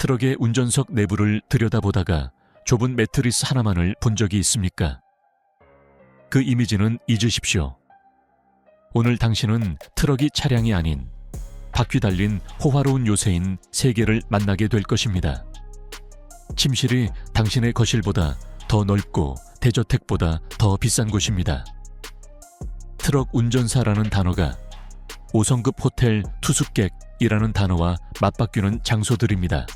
트럭의 운전석 내부를 들여다보다가 좁은 매트리스 하나만을 본 적이 있습니까? 그 이미지는 잊으십시오. 오늘 당신은 트럭이 차량이 아닌 바퀴 달린 호화로운 요새인 세계를 만나게 될 것입니다. 침실이 당신의 거실보다 더 넓고 대저택보다 더 비싼 곳입니다. 트럭 운전사라는 단어가 5성급 호텔 투숙객이라는 단어와 맞바뀌는 장소들입니다.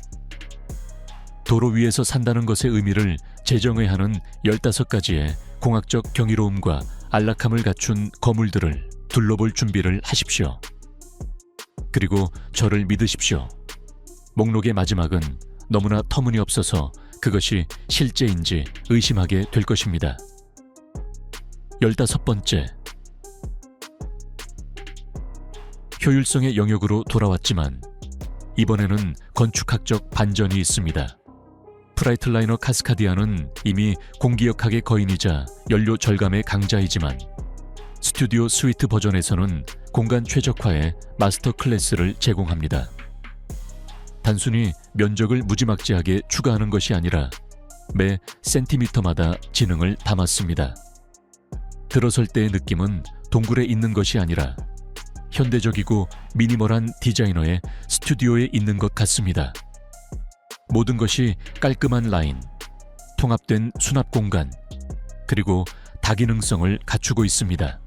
도로 위에서 산다는 것의 의미를 재정의하는 15가지의 공학적 경이로움과 안락함을 갖춘 거물들을 둘러볼 준비를 하십시오. 그리고 저를 믿으십시오. 목록의 마지막은 너무나 터무니없어서 그것이 실제인지 의심하게 될 것입니다. 15번째, 효율성의 영역으로 돌아왔지만 이번에는 건축학적 반전이 있습니다. 프라이틀라이너 카스카디아는 이미 공기역학의 거인이자 연료 절감의 강자이지만 스튜디오 스위트 버전에서는 공간 최적화의 마스터 클래스를 제공합니다. 단순히 면적을 무지막지하게 추가하는 것이 아니라 매 센티미터마다 지능을 담았습니다. 들어설 때의 느낌은 동굴에 있는 것이 아니라 현대적이고 미니멀한 디자이너의 스튜디오에 있는 것 같습니다. 모든 것이 깔끔한 라인, 통합된 수납 공간, 그리고 다기능성을 갖추고 있습니다.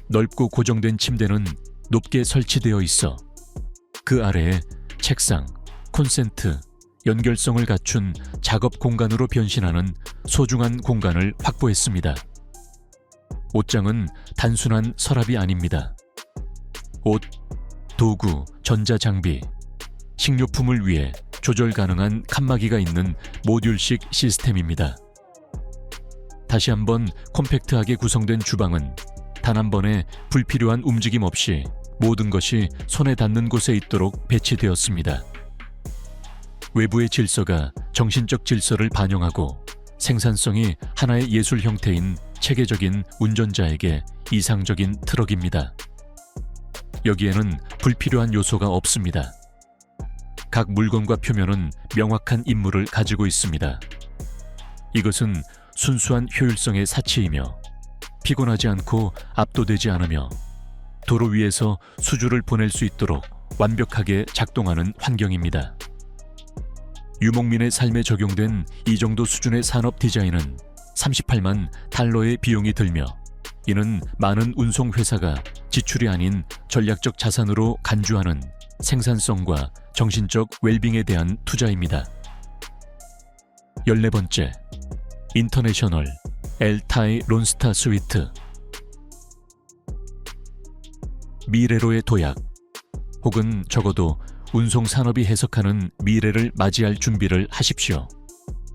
넓고 고정된 침대는 높게 설치되어 있어 그 아래에 책상, 콘센트, 연결성을 갖춘 작업 공간으로 변신하는 소중한 공간을 확보했습니다. 옷장은 단순한 서랍이 아닙니다. 옷, 도구, 전자장비, 식료품을 위해 조절 가능한 칸막이가 있는 모듈식 시스템입니다. 다시 한번 컴팩트하게 구성된 주방은 단 한 번의 불필요한 움직임 없이 모든 것이 손에 닿는 곳에 있도록 배치되었습니다. 외부의 질서가 정신적 질서를 반영하고 생산성이 하나의 예술 형태인 체계적인 운전자에게 이상적인 트럭입니다. 여기에는 불필요한 요소가 없습니다. 각 물건과 표면은 명확한 임무를 가지고 있습니다. 이것은 순수한 효율성의 사치이며 피곤하지 않고 압도되지 않으며 도로 위에서 수주를 보낼 수 있도록 완벽하게 작동하는 환경입니다. 유목민의 삶에 적용된 이 정도 수준의 산업 디자인은 38만 달러의 비용이 들며 이는 많은 운송회사가 지출이 아닌 전략적 자산으로 간주하는 생산성과 정신적 웰빙에 대한 투자입니다. 14번째, 인터내셔널 엘타이 론스타 스위트. 미래로의 도약, 혹은 적어도 운송산업이 해석하는 미래를 맞이할 준비를 하십시오.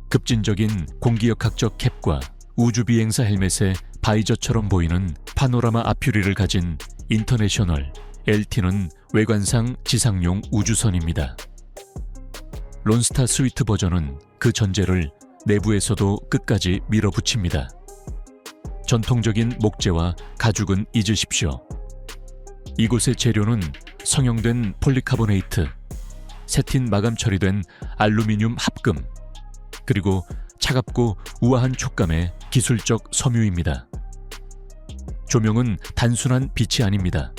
급진적인 공기역학적 캡과 우주비행사 헬멧의 바이저처럼 보이는 파노라마 아퓨리를 가진 인터내셔널 LT는 외관상 지상용 우주선입니다. 론스타 스위트 버전은 그 전제를 내부에서도 끝까지 밀어붙입니다. 전통적인 목재와 가죽은 잊으십시오. 이곳의 재료는 성형된 폴리카보네이트, 세틴 마감 처리된 알루미늄 합금, 그리고 차갑고 우아한 촉감의 기술적 섬유입니다. 조명은 단순한 빛이 아닙니다.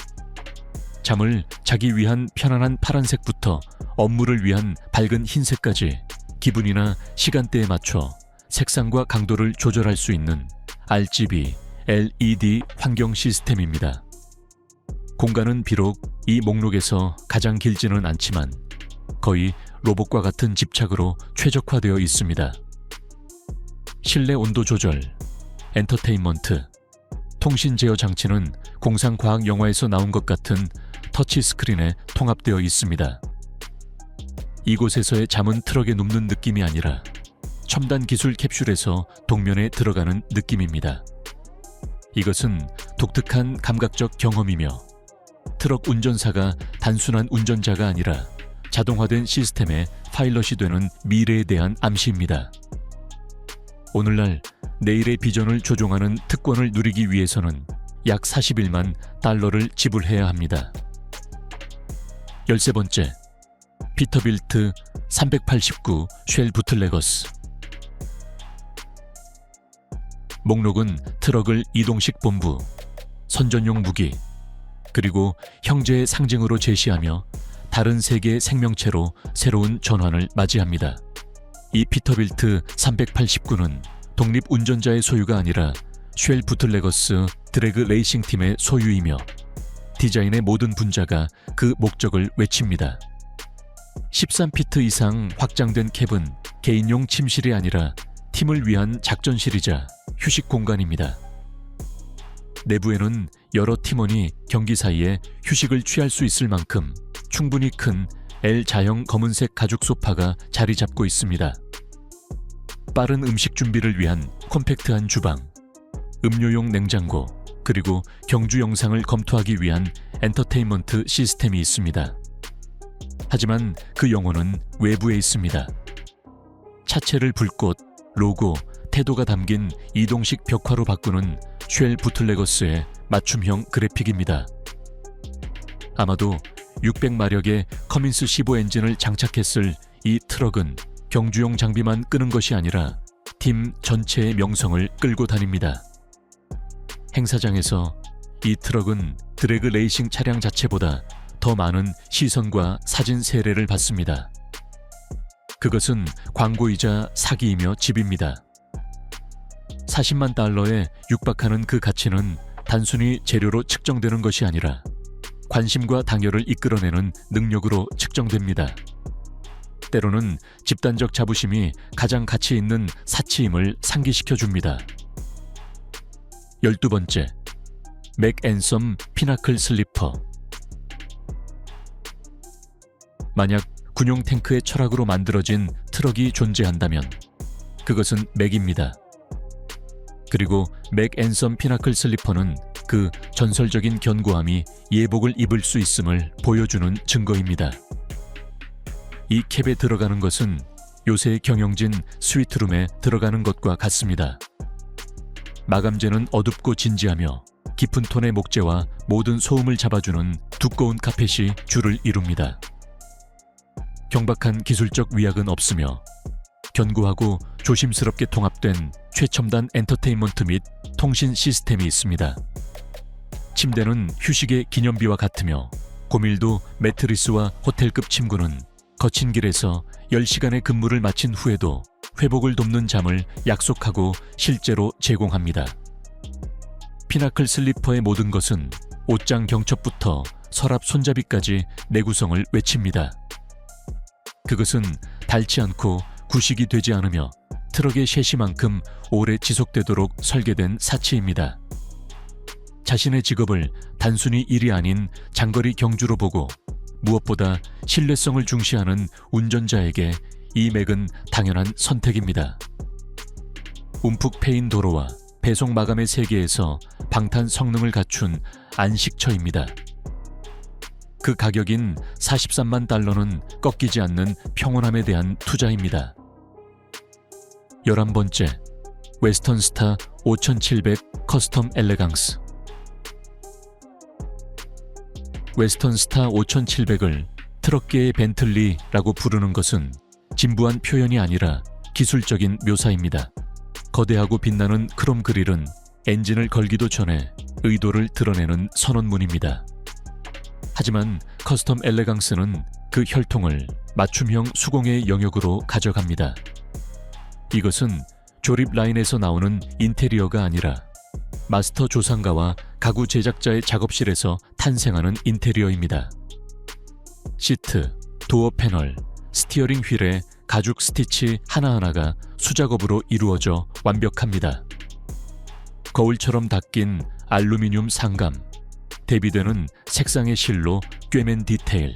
잠을 자기 위한 편안한 파란색부터 업무를 위한 밝은 흰색까지 기분이나 시간대에 맞춰 색상과 강도를 조절할 수 있는 RGB, LED 환경 시스템입니다. 공간은 비록 이 목록에서 가장 길지는 않지만 거의 로봇과 같은 집착으로 최적화되어 있습니다. 실내 온도 조절, 엔터테인먼트, 통신 제어 장치는 공상과학 영화에서 나온 것 같은 터치스크린에 통합되어 있습니다. 이곳에서의 잠은 트럭에 눕는 느낌이 아니라 첨단 기술 캡슐에서 동면에 들어가는 느낌입니다. 이것은 독특한 감각적 경험이며 트럭 운전사가 단순한 운전자가 아니라 자동화된 시스템의 파일럿이 되는 미래에 대한 암시입니다. 오늘날 내일의 비전을 조종하는 특권을 누리기 위해서는 약 41만 달러를 지불해야 합니다. 13번째, 피터빌트 389 쉘 부틀레거스. 목록은 트럭을 이동식 본부, 선전용 무기, 그리고 형제의 상징으로 제시하며 다른 세계의 생명체로 새로운 전환을 맞이합니다. 이 피터빌트 389는 독립 운전자의 소유가 아니라 쉘 부틀레거스 드래그 레이싱 팀의 소유이며 디자인의 모든 분자가 그 목적을 외칩니다. 13피트 이상 확장된 캡은 개인용 침실이 아니라 팀을 위한 작전실이자 휴식 공간입니다. 내부에는 여러 팀원이 경기 사이에 휴식을 취할 수 있을 만큼 충분히 큰 L자형 검은색 가죽 소파가 자리 잡고 있습니다. 빠른 음식 준비를 위한 컴팩트한 주방, 음료용 냉장고, 그리고 경주 영상을 검토하기 위한 엔터테인먼트 시스템이 있습니다. 하지만 그 영혼은 외부에 있습니다. 차체를 불꽃, 로고, 태도가 담긴 이동식 벽화로 바꾸는 쉘 부틀레거스의 맞춤형 그래픽입니다. 아마도 600마력의 커민스 15 엔진을 장착했을 이 트럭은 경주용 장비만 끄는 것이 아니라 팀 전체의 명성을 끌고 다닙니다. 행사장에서 이 트럭은 드래그 레이싱 차량 자체보다 더 많은 시선과 사진 세례를 받습니다. 그것은 광고이자 사기이며 집입니다. 40만 달러에 육박하는 그 가치는 단순히 재료로 측정되는 것이 아니라 관심과 당열을 이끌어내는 능력으로 측정됩니다. 때로는 집단적 자부심이 가장 가치 있는 사치임을 상기시켜줍니다. 12번째, 맥앤썸 피나클 슬리퍼. 만약 군용 탱크의 철학으로 만들어진 트럭이 존재한다면 그것은 맥입니다. 그리고 맥앤썸 피나클 슬리퍼는 그 전설적인 견고함이 예복을 입을 수 있음을 보여주는 증거입니다. 이 캡에 들어가는 것은 요새 경영진 스위트룸에 들어가는 것과 같습니다. 마감재는 어둡고 진지하며 깊은 톤의 목재와 모든 소음을 잡아주는 두꺼운 카펫이 줄을 이룹니다. 경박한 기술적 위약은 없으며 견고하고 조심스럽게 통합된 최첨단 엔터테인먼트 및 통신 시스템이 있습니다. 침대는 휴식의 기념비와 같으며 고밀도 매트리스와 호텔급 침구는 거친 길에서 10시간의 근무를 마친 후에도 회복을 돕는 잠을 약속하고 실제로 제공합니다. 피나클 슬리퍼의 모든 것은 옷장 경첩부터 서랍 손잡이까지 내구성을 외칩니다. 그것은 닳지 않고 구식이 되지 않으며 트럭의 셰시만큼 오래 지속되도록 설계된 사치입니다. 자신의 직업을 단순히 일이 아닌 장거리 경주로 보고 무엇보다 신뢰성을 중시하는 운전자에게 이 맥은 당연한 선택입니다. 움푹 패인 도로와 배송 마감의 세계에서 방탄 성능을 갖춘 안식처입니다. 그 가격인 43만 달러는 꺾이지 않는 평온함에 대한 투자입니다. 11번째, 웨스턴스타 5700 커스텀 엘레강스. 웨스턴스타 5700을 트럭계의 벤틀리라고 부르는 것은 진부한 표현이 아니라 기술적인 묘사입니다. 거대하고 빛나는 크롬 그릴은 엔진을 걸기도 전에 의도를 드러내는 선언문입니다. 하지만 커스텀 엘레강스는 그 혈통을 맞춤형 수공의 영역으로 가져갑니다. 이것은 조립 라인에서 나오는 인테리어가 아니라 마스터 조상가와 가구 제작자의 작업실에서 탄생하는 인테리어입니다. 시트, 도어 패널, 스티어링 휠의 가죽 스티치 하나하나가 수작업으로 이루어져 완벽합니다. 거울처럼 닦인 알루미늄 상감, 대비되는 색상의 실로 꿰맨 디테일,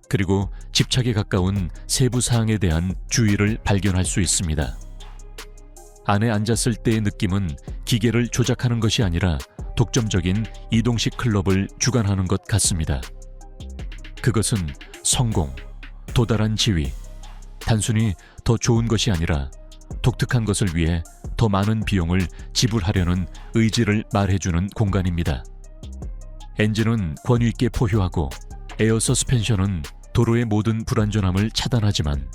그리고 집착에 가까운 세부 사항에 대한 주의를 발견할 수 있습니다. 안에 앉았을 때의 느낌은 기계를 조작하는 것이 아니라 독점적인 이동식 클럽을 주관하는 것 같습니다. 그것은 성공, 도달한 지위, 단순히 더 좋은 것이 아니라 독특한 것을 위해 더 많은 비용을 지불하려는 의지를 말해주는 공간입니다. 엔진은 권위 있게 포효하고 에어 서스펜션은 도로의 모든 불안전함을 차단하지만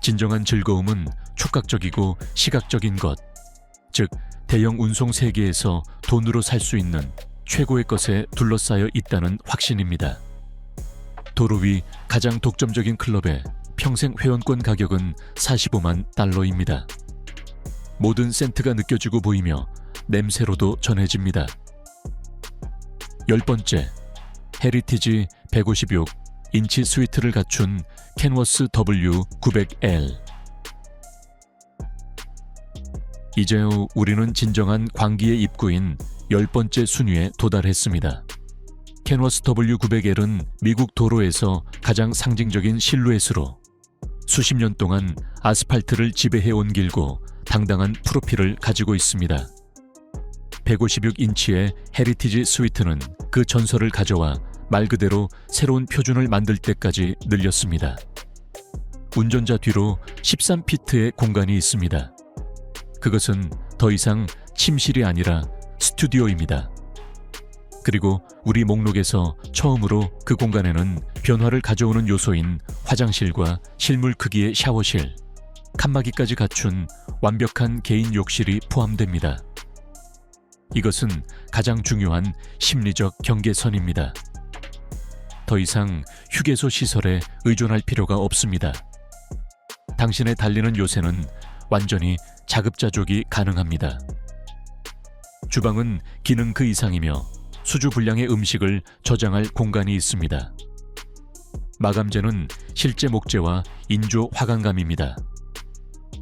진정한 즐거움은 촉각적이고 시각적인 것, 즉 대형 운송 세계에서 돈으로 살 수 있는 최고의 것에 둘러싸여 있다는 확신입니다. 도로 위 가장 독점적인 클럽의 평생 회원권 가격은 45만 달러입니다. 모든 센트가 느껴지고 보이며 냄새로도 전해집니다. 10번째, 헤리티지 156인치 스위트를 갖춘 캔워스 W900L. 이제요 우리는 진정한 광기의 입구인 10번째 순위에 도달했습니다. 캔워스 W900L은 미국 도로에서 가장 상징적인 실루엣으로 수십 년 동안 아스팔트를 지배해온 길고 당당한 프로필을 가지고 있습니다. 156인치의 헤리티지 스위트는 그 전설을 가져와 말 그대로 새로운 표준을 만들 때까지 늘렸습니다. 운전자 뒤로 13피트의 공간이 있습니다. 그것은 더 이상 침실이 아니라 스튜디오입니다. 그리고 우리 목록에서 처음으로 그 공간에는 변화를 가져오는 요소인 화장실과 실물 크기의 샤워실, 칸막이까지 갖춘 완벽한 개인 욕실이 포함됩니다. 이것은 가장 중요한 심리적 경계선입니다. 더 이상 휴게소 시설에 의존할 필요가 없습니다. 당신의 달리는 요새는 완전히 자급자족이 가능합니다. 주방은 기능 그 이상이며 수주 분량의 음식을 저장할 공간이 있습니다. 마감재는 실제 목재와 인조 화강감입니다.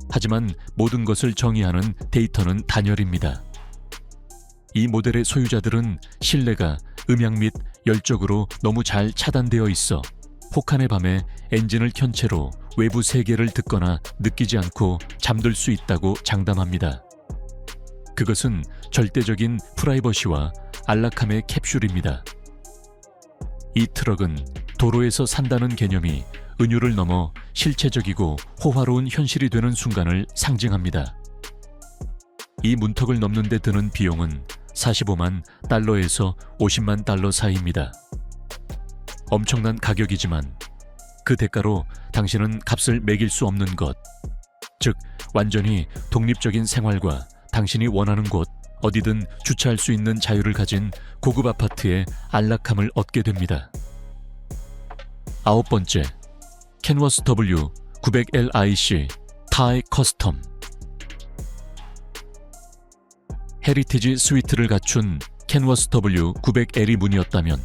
하지만 모든 것을 정의하는 데이터는 단열입니다. 이 모델의 소유자들은 실내가 음향 및 열적으로 너무 잘 차단되어 있어 혹한의 밤에 엔진을 켠 채로 외부 세계를 듣거나 느끼지 않고 잠들 수 있다고 장담합니다. 그것은 절대적인 프라이버시와 안락함의 캡슐입니다. 이 트럭은 도로에서 산다는 개념이 은유를 넘어 실체적이고 호화로운 현실이 되는 순간을 상징합니다. 이 문턱을 넘는 데 드는 비용은 45만 달러에서 50만 달러 사이입니다. 엄청난 가격이지만 그 대가로 당신은 값을 매길 수 없는 것, 즉 완전히 독립적인 생활과 당신이 원하는 곳 어디든 주차할 수 있는 자유를 가진 고급 아파트의 안락함을 얻게 됩니다. 9번째, 캔워스 W900LIC 타이 커스텀. 헤리티지 스위트를 갖춘 캔워스 W900L이 문이었다면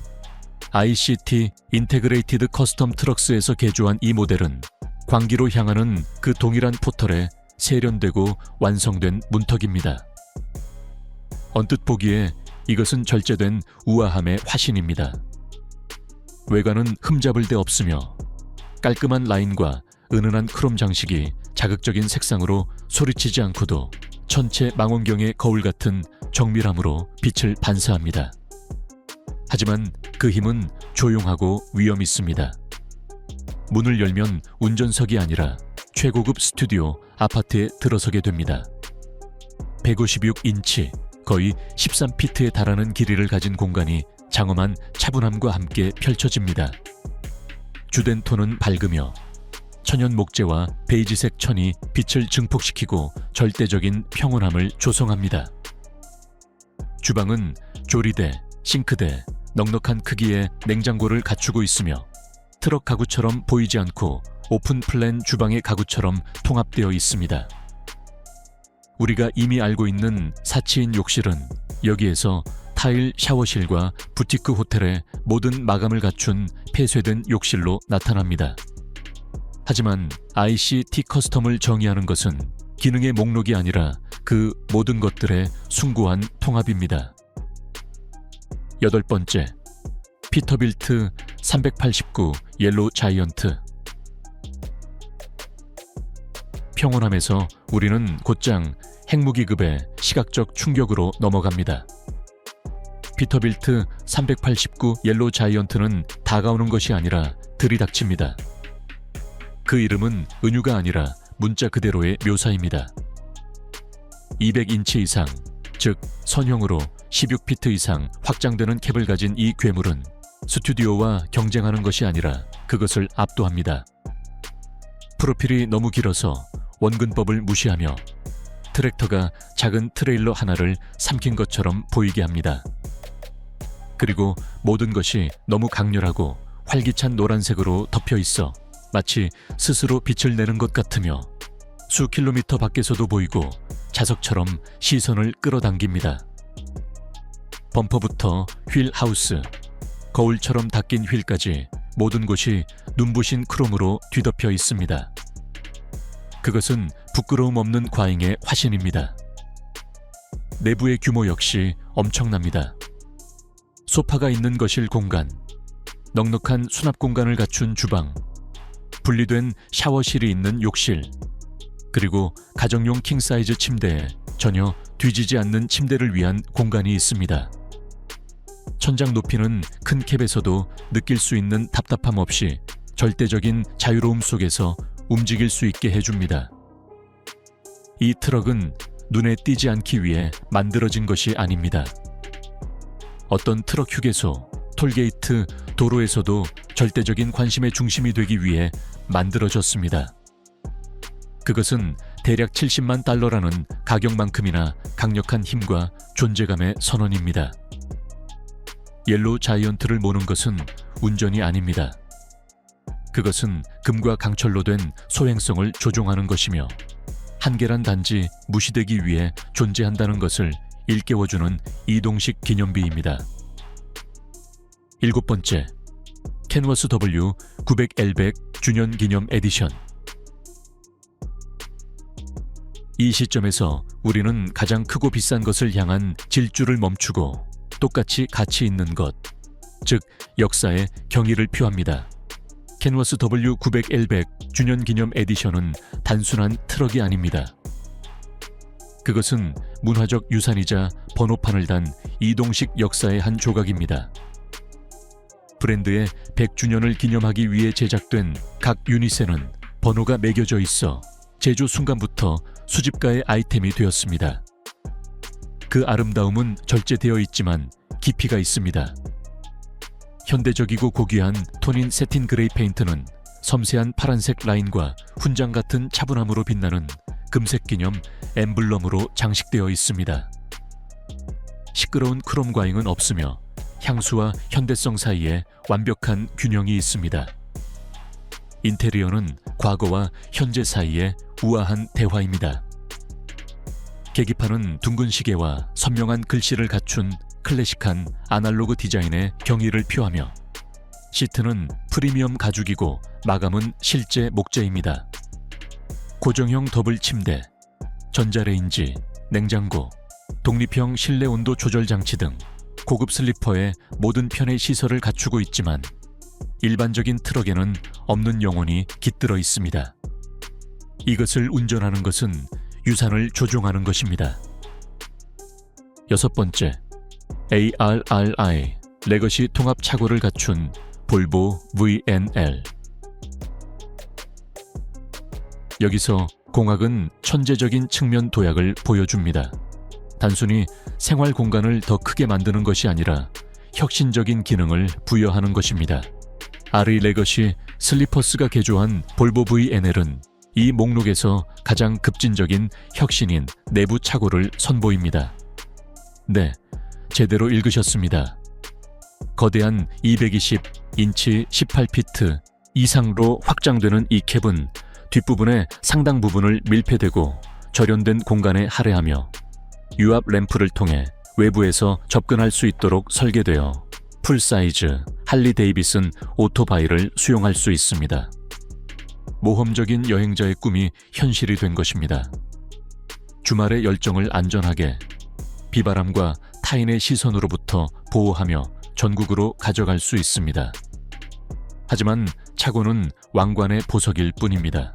ICT 인테그레이티드 커스텀 트럭스에서 개조한 이 모델은 광기로 향하는 그 동일한 포털에 세련되고 완성된 문턱입니다. 언뜻 보기에 이것은 절제된 우아함의 화신입니다. 외관은 흠잡을 데 없으며 깔끔한 라인과 은은한 크롬 장식이 자극적인 색상으로 소리치지 않고도 천체 망원경의 거울 같은 정밀함으로 빛을 반사합니다. 하지만 그 힘은 조용하고 위험 있습니다. 문을 열면 운전석이 아니라 최고급 스튜디오 아파트에 들어서게 됩니다. 156인치, 거의 13피트에 달하는 길이를 가진 공간이 장엄한 차분함과 함께 펼쳐집니다. 주된 톤은 밝으며 천연 목재와 베이지색 천이 빛을 증폭시키고 절대적인 평온함을 조성합니다. 주방은 조리대, 싱크대, 넉넉한 크기의 냉장고를 갖추고 있으며 트럭 가구처럼 보이지 않고 오픈 플랜 주방의 가구처럼 통합되어 있습니다. 우리가 이미 알고 있는 사치인 욕실은 여기에서 타일 샤워실과 부티크 호텔의 모든 마감을 갖춘 폐쇄된 욕실로 나타납니다. 하지만 ICT 커스텀을 정의하는 것은 기능의 목록이 아니라 그 모든 것들의 숭고한 통합입니다. 8번째, 피터빌트 389 옐로우 자이언트. 평온함에서 우리는 곧장 핵무기급의 시각적 충격으로 넘어갑니다. 피터빌트 389 옐로우 자이언트는 다가오는 것이 아니라 들이닥칩니다. 그 이름은 은유가 아니라 문자 그대로의 묘사입니다. 200인치 이상, 즉 선형으로 16피트 이상 확장되는 캡을 가진 이 괴물은 스튜디오와 경쟁하는 것이 아니라 그것을 압도합니다. 프로필이 너무 길어서 원근법을 무시하며 트랙터가 작은 트레일러 하나를 삼킨 것처럼 보이게 합니다. 그리고 모든 것이 너무 강렬하고 활기찬 노란색으로 덮여 있어 마치 스스로 빛을 내는 것 같으며 수 킬로미터 밖에서도 보이고 자석처럼 시선을 끌어당깁니다. 범퍼부터 휠 하우스, 거울처럼 닦인 휠까지 모든 곳이 눈부신 크롬으로 뒤덮여 있습니다. 그것은 부끄러움 없는 과잉의 화신입니다. 내부의 규모 역시 엄청납니다. 소파가 있는 거실 공간, 넉넉한 수납 공간을 갖춘 주방, 분리된 샤워실이 있는 욕실, 그리고 가정용 킹사이즈 침대에 전혀 뒤지지 않는 침대를 위한 공간이 있습니다. 천장 높이는 큰 캡에서도 느낄 수 있는 답답함 없이 절대적인 자유로움 속에서 움직일 수 있게 해줍니다. 이 트럭은 눈에 띄지 않기 위해 만들어진 것이 아닙니다. 어떤 트럭 휴게소, 톨게이트, 도로에서도 절대적인 관심의 중심이 되기 위해 만들어졌습니다. 그것은 대략 70만 달러라는 가격만큼이나 강력한 힘과 존재감의 선언입니다. 옐로우 자이언트를 모는 것은 운전이 아닙니다. 그것은 금과 강철로 된 소행성을 조종하는 것이며 한계란 단지 무시되기 위해 존재한다는 것을 일깨워주는 이동식 기념비입니다. 7번째, 캔워스 W 900L100 주년 기념 에디션. 이 시점에서 우리는 가장 크고 비싼 것을 향한 질주를 멈추고 똑같이 가치 있는 것, 즉 역사의 경의를 표합니다. 캔워스 W 900L100 주년 기념 에디션은 단순한 트럭이 아닙니다. 그것은 문화적 유산이자 번호판을 단 이동식 역사의 한 조각입니다. 브랜드의 100주년을 기념하기 위해 제작된 각 유닛에는 번호가 매겨져 있어 제조 순간부터 수집가의 아이템이 되었습니다. 그 아름다움은 절제되어 있지만 깊이가 있습니다. 현대적이고 고귀한 톤인 세틴 그레이 페인트는 섬세한 파란색 라인과 훈장 같은 차분함으로 빛나는 금색 기념 엠블럼으로 장식되어 있습니다. 시끄러운 크롬 과잉은 없으며 향수와 현대성 사이에 완벽한 균형이 있습니다. 인테리어는 과거와 현재 사이에 우아한 대화입니다. 계기판은 둥근 시계와 선명한 글씨를 갖춘 클래식한 아날로그 디자인의 경의를 표하며 시트는 프리미엄 가죽이고 마감은 실제 목재입니다. 고정형 더블 침대, 전자레인지, 냉장고, 독립형 실내 온도 조절 장치 등 고급 슬리퍼의 모든 편의 시설을 갖추고 있지만 일반적인 트럭에는 없는 영혼이 깃들어 있습니다. 이것을 운전하는 것은 유산을 조종하는 것입니다. 6번째, ARRI 레거시 통합 차고를 갖춘 볼보 VNL. 여기서 공학은 천재적인 측면 도약을 보여줍니다. 단순히 생활 공간을 더 크게 만드는 것이 아니라 혁신적인 기능을 부여하는 것입니다. RE 레거시 슬리퍼스가 개조한 볼보 VNL은 이 목록에서 가장 급진적인 혁신인 내부 차고를 선보입니다. 네, 제대로 읽으셨습니다. 거대한 220인치 18피트 이상으로 확장되는 이 캡은 뒷부분의 상당 부분을 밀폐되고 절연된 공간에 할애하며 유압 램프를 통해 외부에서 접근할 수 있도록 설계되어 풀사이즈 할리 데이비슨 오토바이를 수용할 수 있습니다. 모험적인 여행자의 꿈이 현실이 된 것입니다. 주말의 열정을 안전하게 비바람과 타인의 시선으로부터 보호하며 전국으로 가져갈 수 있습니다. 하지만 차고는 왕관의 보석일 뿐입니다.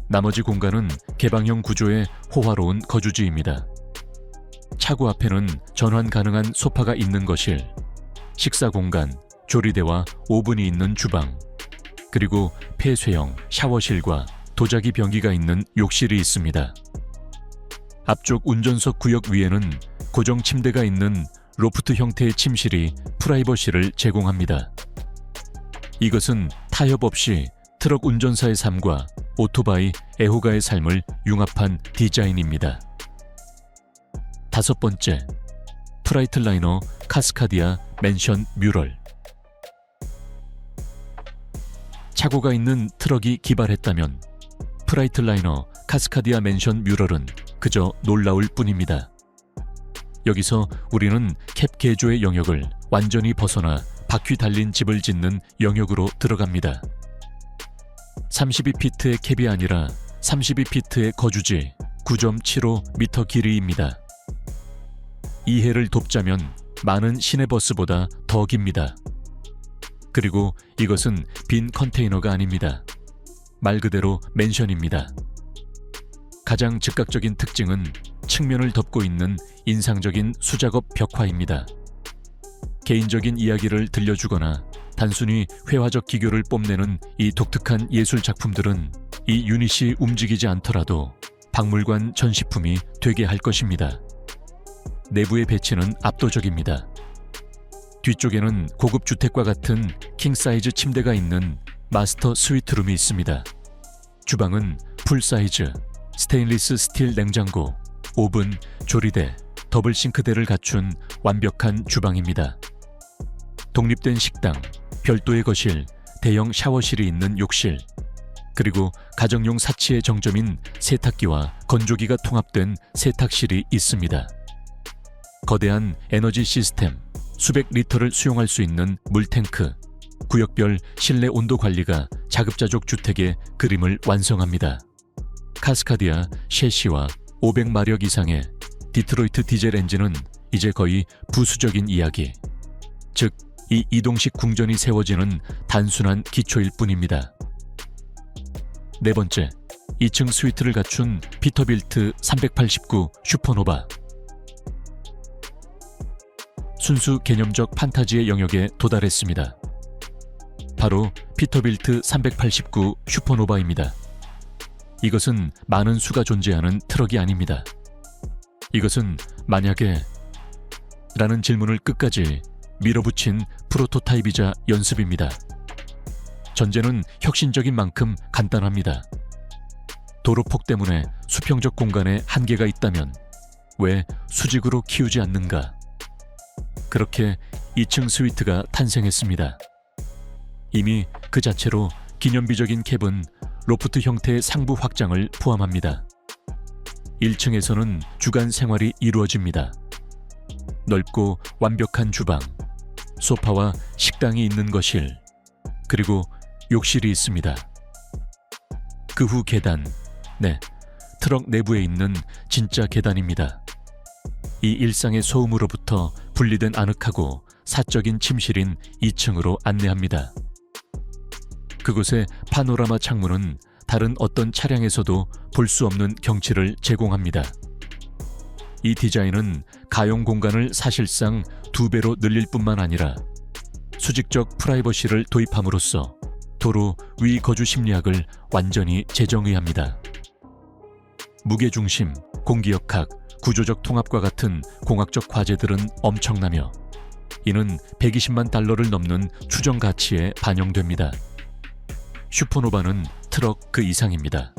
나머지 공간은 개방형 구조의 호화로운 거주지입니다. 차고 앞에는 전환 가능한 소파가 있는 거실, 식사 공간, 조리대와 오븐이 있는 주방, 그리고 폐쇄형 샤워실과 도자기 변기가 있는 욕실이 있습니다. 앞쪽 운전석 구역 위에는 고정 침대가 있는 로프트 형태의 침실이 프라이버시를 제공합니다. 이것은 타협 없이 트럭 운전사의 삶과 오토바이 애호가의 삶을 융합한 디자인입니다. 5번째, 프라이틀라이너 카스카디아 맨션 뮤럴. 착오가 있는 트럭이 기발했다면 프라이틀라이너 카스카디아 맨션 뮤럴은 그저 놀라울 뿐입니다. 여기서 우리는 캡 개조의 영역을 완전히 벗어나 바퀴 달린 집을 짓는 영역으로 들어갑니다. 32피트의 캡이 아니라 32피트의 거주지 9.75m 길이입니다. 이해를 돕자면 많은 시내버스보다 더 깁니다. 그리고 이것은 빈 컨테이너가 아닙니다. 말 그대로 맨션입니다. 가장 즉각적인 특징은 측면을 덮고 있는 인상적인 수작업 벽화입니다. 개인적인 이야기를 들려주거나 단순히 회화적 기교를 뽐내는 이 독특한 예술 작품들은 이 유닛이 움직이지 않더라도 박물관 전시품이 되게 할 것입니다. 내부의 배치는 압도적입니다. 뒤쪽에는 고급 주택과 같은 킹사이즈 침대가 있는 마스터 스위트룸이 있습니다. 주방은 풀사이즈, 스테인리스 스틸 냉장고, 오븐, 조리대, 더블 싱크대를 갖춘 완벽한 주방입니다. 독립된 식당, 별도의 거실, 대형 샤워실이 있는 욕실, 그리고 가정용 사치의 정점인 세탁기와 건조기가 통합된 세탁실이 있습니다. 거대한 에너지 시스템, 수백 리터를 수용할 수 있는 물탱크, 구역별 실내 온도 관리가 자급자족 주택의 그림을 완성합니다. 카스카디아 셰시와 500마력 이상의 디트로이트 디젤 엔진은 이제 거의 부수적인 이야기, 즉 이 이동식 궁전이 세워지는 단순한 기초일 뿐입니다. 4번째, 2층 스위트를 갖춘 피터빌트 389 슈퍼노바. 순수 개념적 판타지의 영역에 도달했습니다. 바로 피터빌트 389 슈퍼노바입니다. 이것은 많은 수가 존재하는 트럭이 아닙니다. 이것은 만약에 라는 질문을 끝까지 밀어붙인 프로토타입이자 연습입니다. 전제는 혁신적인 만큼 간단합니다. 도로폭 때문에 수평적 공간에 한계가 있다면 왜 수직으로 키우지 않는가? 그렇게 2층 스위트가 탄생했습니다. 이미 그 자체로 기념비적인 캡은 로프트 형태의 상부 확장을 포함합니다. 1층에서는 주간 생활이 이루어집니다. 넓고 완벽한 주방, 소파와 식당이 있는 거실, 그리고 욕실이 있습니다. 그 후 계단, 트럭 내부에 있는 진짜 계단입니다. 이 일상의 소음으로부터 분리된 아늑하고 사적인 침실인 2층으로 안내합니다. 그곳의 파노라마 창문은 다른 어떤 차량에서도 볼 수 없는 경치를 제공합니다. 이 디자인은 가용 공간을 사실상 2배로 늘릴 뿐만 아니라 수직적 프라이버시를 도입함으로써 도로 위 거주 심리학을 완전히 재정의합니다. 무게중심, 공기역학, 구조적 통합과 같은 공학적 과제들은 엄청나며 이는 120만 달러를 넘는 추정 가치에 반영됩니다. 슈퍼노바는 트럭 그 이상입니다.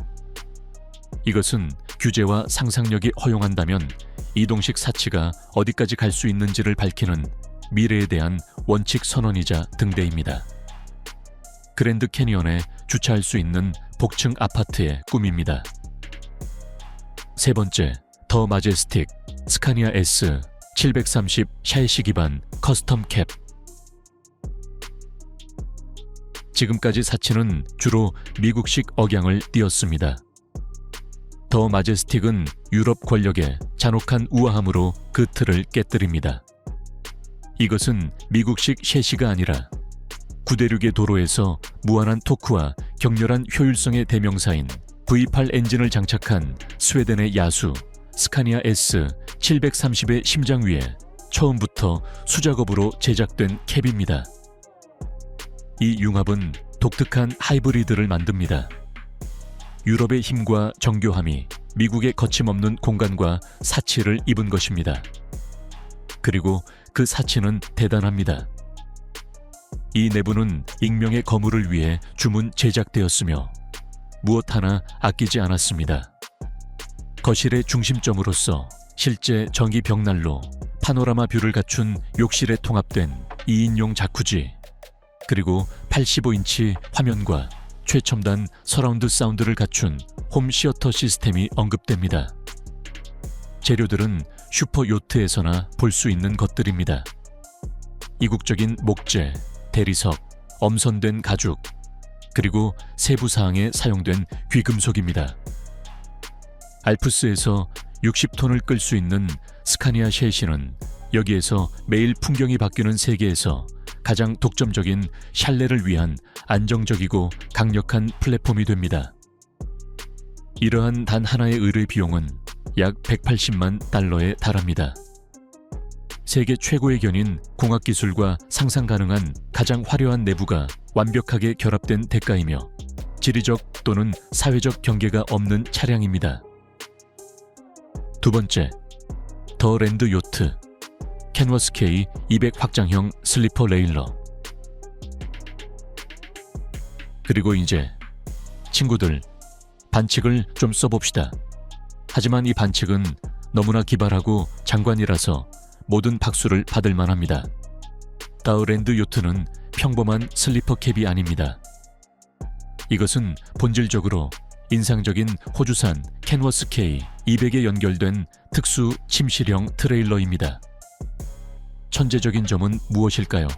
이것은 규제와 상상력이 허용한다면 이동식 사치가 어디까지 갈 수 있는지를 밝히는 미래에 대한 원칙 선언이자 등대입니다. 그랜드 캐니언에 주차할 수 있는 복층 아파트의 꿈입니다. 3번째, 더 마제스틱 스카니아 S 730 샤이시 기반 커스텀 캡. 지금까지 사치는 주로 미국식 억양을 띄었습니다. 더 마제스틱은 유럽 권력의 잔혹한 우아함으로 그 틀을 깨뜨립니다. 이것은 미국식 셰시가 아니라 구대륙의 도로에서 무한한 토크와 격렬한 효율성의 대명사인 V8 엔진을 장착한 스웨덴의 야수 스카니아 S 730의 심장 위에 처음부터 수작업으로 제작된 캡입니다. 이 융합은 독특한 하이브리드를 만듭니다. 유럽의 힘과 정교함이 미국의 거침없는 공간과 사치를 입은 것입니다. 그리고 그 사치는 대단합니다. 이 내부는 익명의 거물을 위해 주문 제작되었으며 무엇 하나 아끼지 않았습니다. 거실의 중심점으로서 실제 전기 벽난로, 파노라마 뷰를 갖춘 욕실에 통합된 2인용 자쿠지, 그리고 85인치 화면과 최첨단 서라운드 사운드를 갖춘 홈 시어터 시스템이 언급됩니다. 재료들은 슈퍼 요트에서나 볼 수 있는 것들입니다. 이국적인 목재, 대리석, 엄선된 가죽, 그리고 세부 사항에 사용된 귀금속입니다. 알프스에서 60톤을 끌 수 있는 스카니아 셰시는 여기에서 매일 풍경이 바뀌는 세계에서 가장 독점적인 샬레를 위한 안정적이고 강력한 플랫폼이 됩니다. 이러한 단 하나의 의뢰 비용은 약 180만 달러에 달합니다. 세계 최고의 견인 공학기술과 상상 가능한 가장 화려한 내부가 완벽하게 결합된 대가이며 지리적 또는 사회적 경계가 없는 차량입니다. 두 번째, 더 랜드 요트 캔버스 K 200 확장형 슬리퍼 레일러. 그리고 이제 친구들, 반칙을 좀 써봅시다. 하지만 이 반칙은 너무나 기발하고 장관이라서 모든 박수를 받을 만합니다. 다우랜드 요트는 평범한 슬리퍼 캡이 아닙니다. 이것은 본질적으로 인상적인 호주산 캔버스 K 200에 연결된 특수 침실형 트레일러입니다. 천재적인 점은 무엇일까요?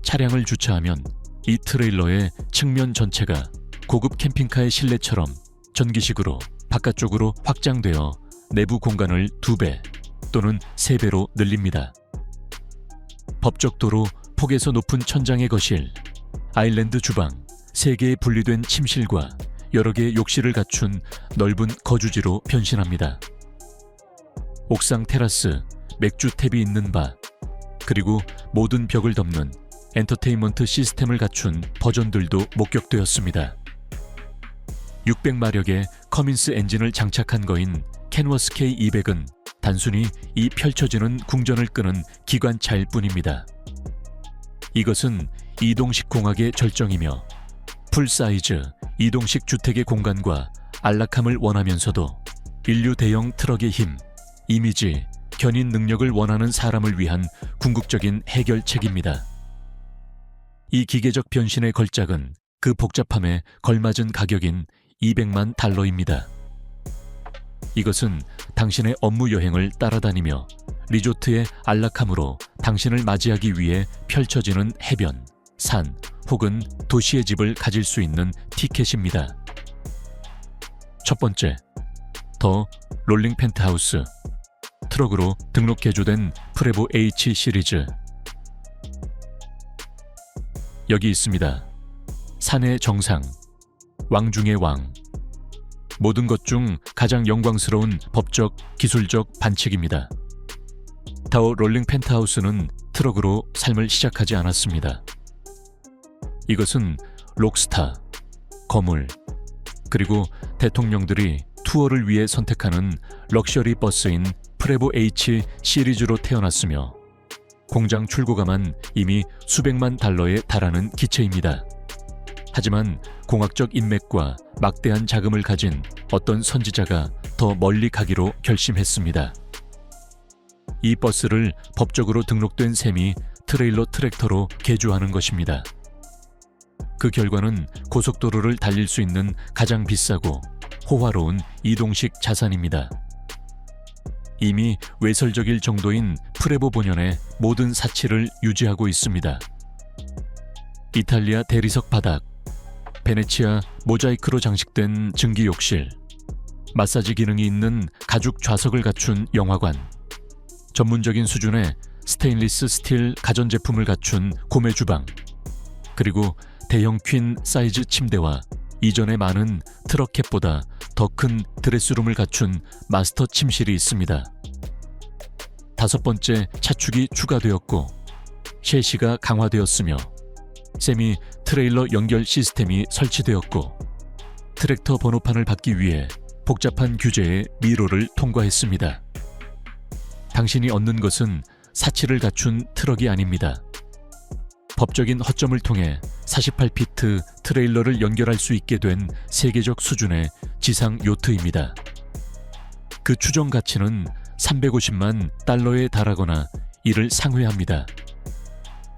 차량을 주차하면 이 트레일러의 측면 전체가 고급 캠핑카의 실내처럼 전기식으로 바깥쪽으로 확장되어 내부 공간을 2배 또는 3배로 늘립니다. 법적도로 폭에서 높은 천장의 거실, 아일랜드 주방, 3개의 분리된 침실과 여러 개의 욕실을 갖춘 넓은 거주지로 변신합니다. 옥상 테라스, 맥주 탭이 있는 바, 그리고 모든 벽을 덮는 엔터테인먼트 시스템을 갖춘 버전들도 목격되었습니다. 600마력의 커민스 엔진을 장착한 거인 캔버스 K200은 단순히 이 펼쳐지는 궁전을 끄는 기관차일 뿐입니다. 이것은 이동식 공학의 절정이며 풀사이즈 이동식 주택의 공간과 안락함을 원하면서도 인류 대형 트럭의 힘, 이미지, 견인 능력을 원하는 사람을 위한 궁극적인 해결책입니다. 이 기계적 변신의 걸작은 그 복잡함에 걸맞은 가격인 200만 달러입니다. 이것은 당신의 업무 여행을 따라다니며 리조트의 안락함으로 당신을 맞이하기 위해 펼쳐지는 해변, 산 혹은 도시의 집을 가질 수 있는 티켓입니다. 첫 번째, 더 롤링 펜트하우스 트럭으로 등록 개조된 프레보 H 시리즈. 여기 있습니다. 산의 정상, 왕 중의 왕. 모든 것 중 가장 영광스러운 법적, 기술적 반칙입니다. 타워 롤링 펜트하우스는 트럭으로 삶을 시작하지 않았습니다. 이것은 록스타, 거물, 그리고 대통령들이 투어를 위해 선택하는 럭셔리 버스인 프레보 H 시리즈로 태어났으며 공장 출고가만 이미 수백만 달러에 달하는 기체입니다. 하지만 공학적 인맥과 막대한 자금을 가진 어떤 선지자가 더 멀리 가기로 결심했습니다. 이 버스를 법적으로 등록된 셈이 트레일러 트랙터로 개조하는 것입니다. 그 결과는 고속도로를 달릴 수 있는 가장 비싸고 호화로운 이동식 자산입니다. 이미 외설적일 정도인 프레보 본연의 모든 사치를 유지하고 있습니다. 이탈리아 대리석 바닥, 베네치아 모자이크로 장식된 증기 욕실, 마사지 기능이 있는 가죽 좌석을 갖춘 영화관, 전문적인 수준의 스테인리스 스틸 가전제품을 갖춘 고메 주방, 그리고 대형 퀸 사이즈 침대와 이전의 많은 트럭캡보다 더 큰 드레스룸을 갖춘 마스터 침실이 있습니다. 5번째 차축이 추가되었고 셰시가 강화되었으며 세미 트레일러 연결 시스템이 설치되었고 트랙터 번호판을 받기 위해 복잡한 규제의 미로를 통과했습니다. 당신이 얻는 것은 사치를 갖춘 트럭이 아닙니다. 법적인 허점을 통해 48피트 트레일러를 연결할 수 있게 된 세계적 수준의 지상 요트입니다. 그 추정 가치는 350만 달러에 달하거나 이를 상회합니다.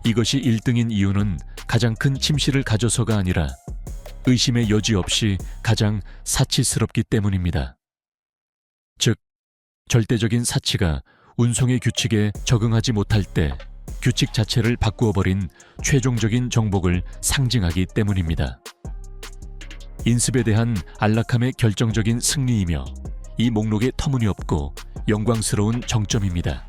이것이 1등인 이유는 가장 큰 침실을 가져서가 아니라 의심의 여지 없이 가장 사치스럽기 때문입니다. 즉, 절대적인 사치가 운송의 규칙에 적응하지 못할 때 규칙 자체를 바꾸어 버린 최종적인 정복을 상징하기 때문입니다. 인습에 대한 안락함의 결정적인 승리이며 이 목록의 터무니없고 영광스러운 정점입니다.